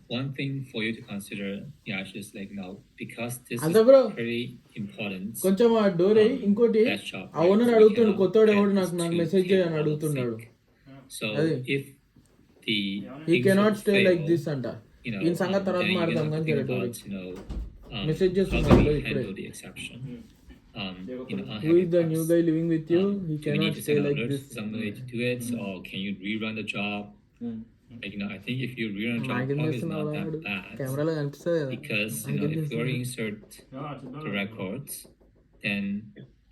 one thing for you to consider, Yash, is like because this అంతే is bro, pretty important. కొంచెం ఆ door అయ్యి ఇంకోటి That shop, ఆ right? ఓనర్ So we అడుగుతుండు, cannot కొత్తవాడు get ఎవడు this నాకు నాకు to మెసేజ్ take చేయని all of అడుగుతున్నాడు. sync. So అది if the he things cannot would stay like fail, this అంట. ఈయన సంగతి తర్వాత then you're మాడదాం gonna have కానీ to think జరటోరి about message how చేస్తున్నాడు do బ్రో we ఇప్పుడే. handle the exception? Who Unhappy is the new parts. Guy living with you, he Do we need cannot to stay send an like alert this. to somebody to do it, or can you rerun the job? I think if you rerun the job, నాకేం probably it's చేస్తున్నావు not వాడు, that bad. కెమెరాలో కనిపిస్తుంది కదా, Because నాకేం if you already చేస్తున్నావు. insert the records, then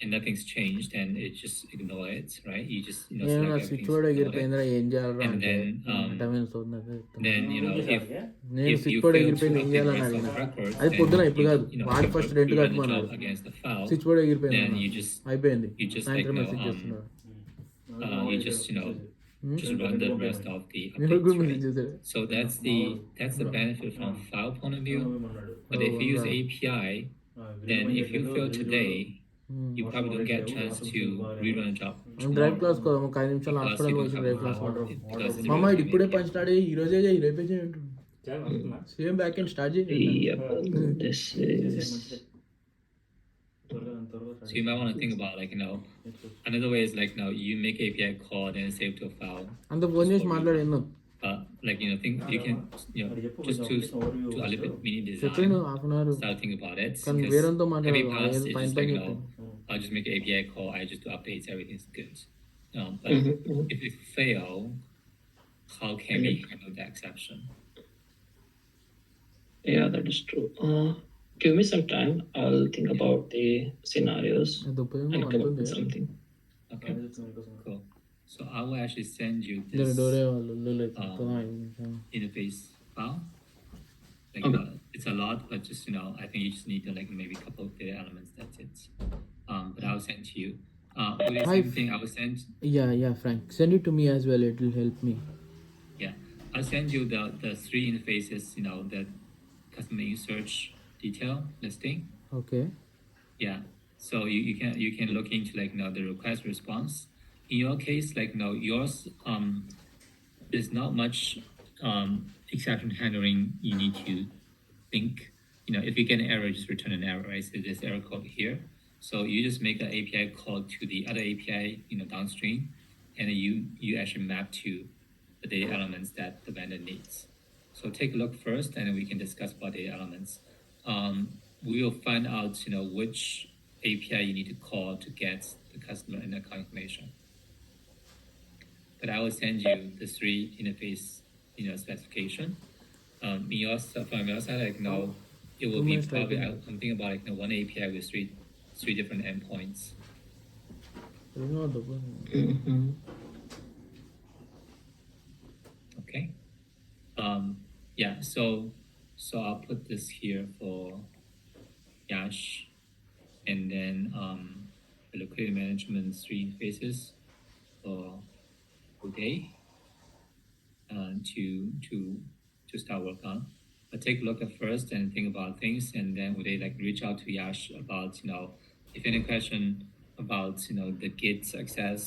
and nothing's changed, then it just ignore it, right? You just నేను select నా everything, స్విచ్ కూడా ignore it. ఎగిరిపోయిందిరా ఏం చేయాలరా And అంటే then నేను if స్విచ్ you కూడా fail to ఎగిరిపోయింది ఏం update the చేయాలని rest of అడిగిన. the records, అది then పొద్దున ఇప్పుడు కాదు, వాడు can first rent rerun the కట్టమన్నాడు, job against the file. Switch కూడా ఎగిరిపోయింది Then అన్న. you just అయిపోయింది, like సాయంత్రం మెసేజ్ చేస్తున్నాడు. you just just run the rest of the మీరు కూడా updates, మెసేజ్ right? చేశాడు. So that's the benefit from file point of view. But if you use API, then if you fail today, you probably don't get a chance to rerun a job drive class tomorrow కదా, ఒక 5 నిమిషాలు because hospital you వచ్చి don't have drive a class because it's మామ really ఇప్పుడే limited. పని start అయ్యి ఈ రోజే చేయి రేపే చేయండి, సేమ్ బ్యాక్ ఎండ్ స్టార్ట్ చేయండి. This is So you might want to think about another way is you make API call and save to a file. అంత ఫోన్ చేసి మాట్లాడేందు Think you can just choose to a little bit mini design. చెప్పండి half an hour, Start thinking about it. కానీ because వేరేతో every మాట్లాడాలి, pass ఏది is పైన just పని చెప్పండి. I'll just make an API call. I just do updates. Everything's good. But if it fail, how can we handle the exception? yeah, that is true. Give me some time. I'll think about the scenarios అది ఉపయోగం and come up ఉంటుంది. with something. Okay, cool. So I will actually send you జర this డోరే వాళ్ళు లేదు కదా. interface file. Okay. It's a lot, but just I think you just need to maybe a couple of data elements. That's it. But I'll send to you. With the Hi. same thing, I will send. Yeah, Frank, send it to me as well, it will help me. Yeah, I'll send you the 3 interfaces. That customer search detail listing. Okay. Yeah. So you can look into the request response. In your case, yours there's not much exception handling you need to think. If you get an error, just return an error, right? So there's error code here. So you just make an API call to the other API, downstream, and then you actually map to the data elements that the vendor needs. So take a look first, and then we can discuss about data elements. We will find out, which API you need to call to get the customer and account information. But I will send you the 3 interface, specification. From your side, it will be probably I'm thinking about one API with three different endpoints. Okay. Yeah. So I'll put this here for Yash, and then the liquidity management 3 phases for Uday to start work on. But take a look at first and think about things, and then Uday reach out to Yash about if any question about the Git access,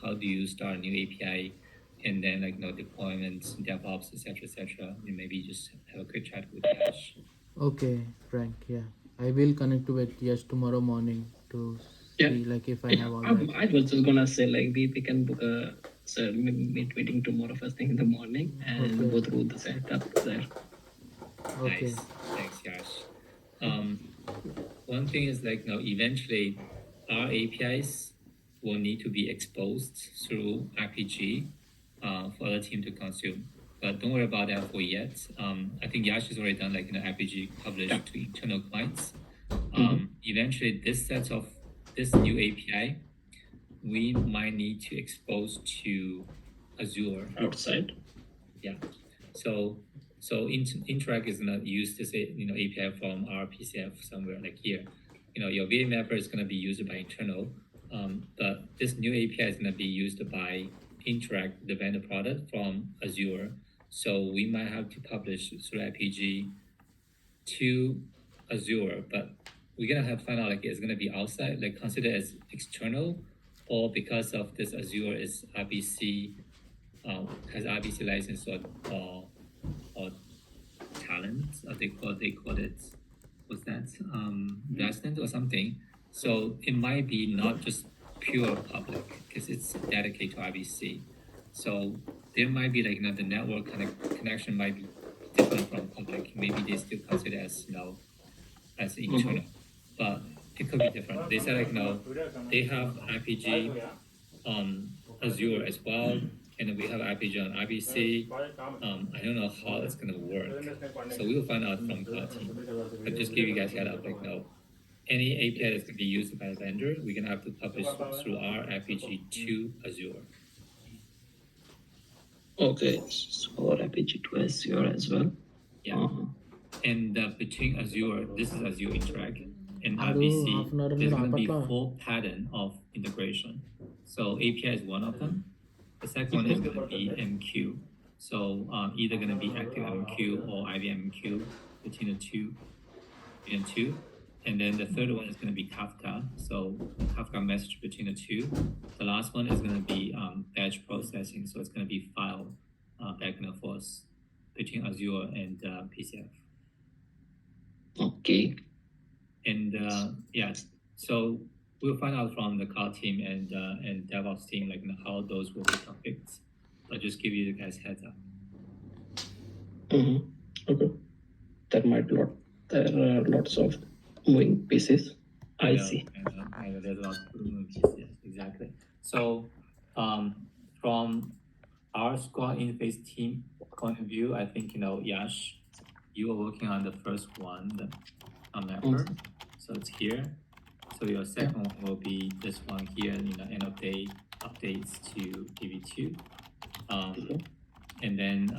how do you start a new API, and then deployment, DevOps, etc. Maybe just have a quick chat with Yash. Okay, Frank. Yeah, I will connect with Yash tomorrow morning to see if I have all that. I was just gonna say we can book a meeting tomorrow first thing in the morning and go through the setup there. Okay. Nice. Thanks, Yash. One thing is eventually our APIs will need to be exposed through RPG for the team to consume. But don't worry about that for yet. I think Yash has already done RPG published to internal clients. Eventually, this new API, we might need to expose to Azure outside. Yeah. So Interact is gonna use this API from our PCF somewhere here. Your VA mapper is gonna be used by internal, but this new API is gonna be used by Interact, the vendor product from Azure. So we might have to publish through RPG to Azure, but we're gonna have to find out it's gonna be outside, considered as external, or because of this Azure is RBC has RBC license or talent. They call it, what's that? Resident or something. So it might be not just pure public because it's dedicated to IBC. So there might be like the network connection might be different from public. Maybe they still consider as as internal, but it could be different. They said they have IPG on Azure as well, and we have IPG on IBC. I don't know how it's gonna work, so we will find out from cloud team. But just give you guys a head up, any API that's gonna be used by a vendor, we're gonna have to publish through our IPG to Azure. Okay, so RPG to Azure as well. Yeah. And between Azure, this is Azure Interact, and Aru, IBC, half an hour there's में going to be rapatla. 4 pattern of integration. So API is one of them. The second one is going to be MQ. So either going to be ActiveMQ or IBMQ between the two. And then the third one is going to be Kafka. So Kafka message between the two. The last one is going to be batch processing. So it's going to be file back and forth between Azure and PCF. Okay. And so we'll find out from the cloud team and DevOps team how those will be configured. I'll just give you guys heads up. Okay. There might be there are lots of moving pieces. I see. I know there's a lot of moving pieces. Exactly. So from our squad interface team point of view, I think Yash, you are working on the first one, the mapper. So it's here. So your second one will be this one here, end of day updates to DB2. And then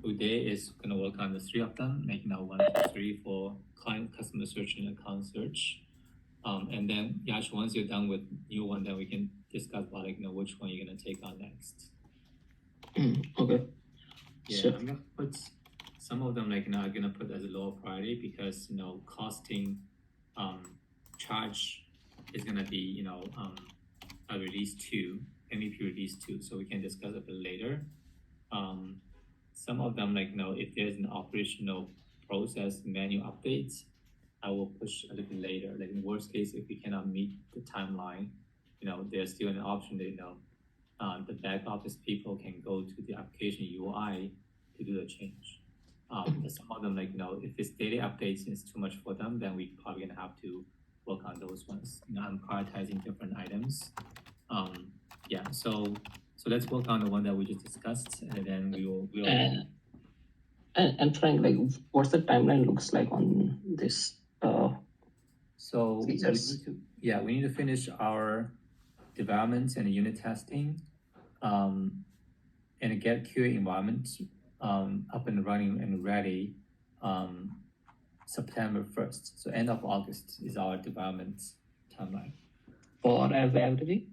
Uday is gonna work on the 3 of them, making 1, 2, 3 for client customer search and account search. And then Yash, once you're done with new one, then we can discuss about which one you're gonna take on next. Okay. Yeah, Sure. I'm gonna put some of them I'm gonna put as a lower priority because costing charge is gonna be a release 2, MVP release 2, so we can discuss a bit later. Some of them if there's an operational process menu updates, I will push a little bit later. In worst case, if we cannot meet the timeline, there's still an option that the back office people can go to the application UI to do the change. Some of them if it's daily updates and it's too much for them, then we probably gonna have to work on those ones. I'm prioritizing different items. So let's work on the one that we just discussed, and then we'll. And Frank, what's the timeline looks like on this? So features? we need to finish our development and unit testing, and get QA environment up and running and ready September 1st. So end of August is our development timeline. For everything?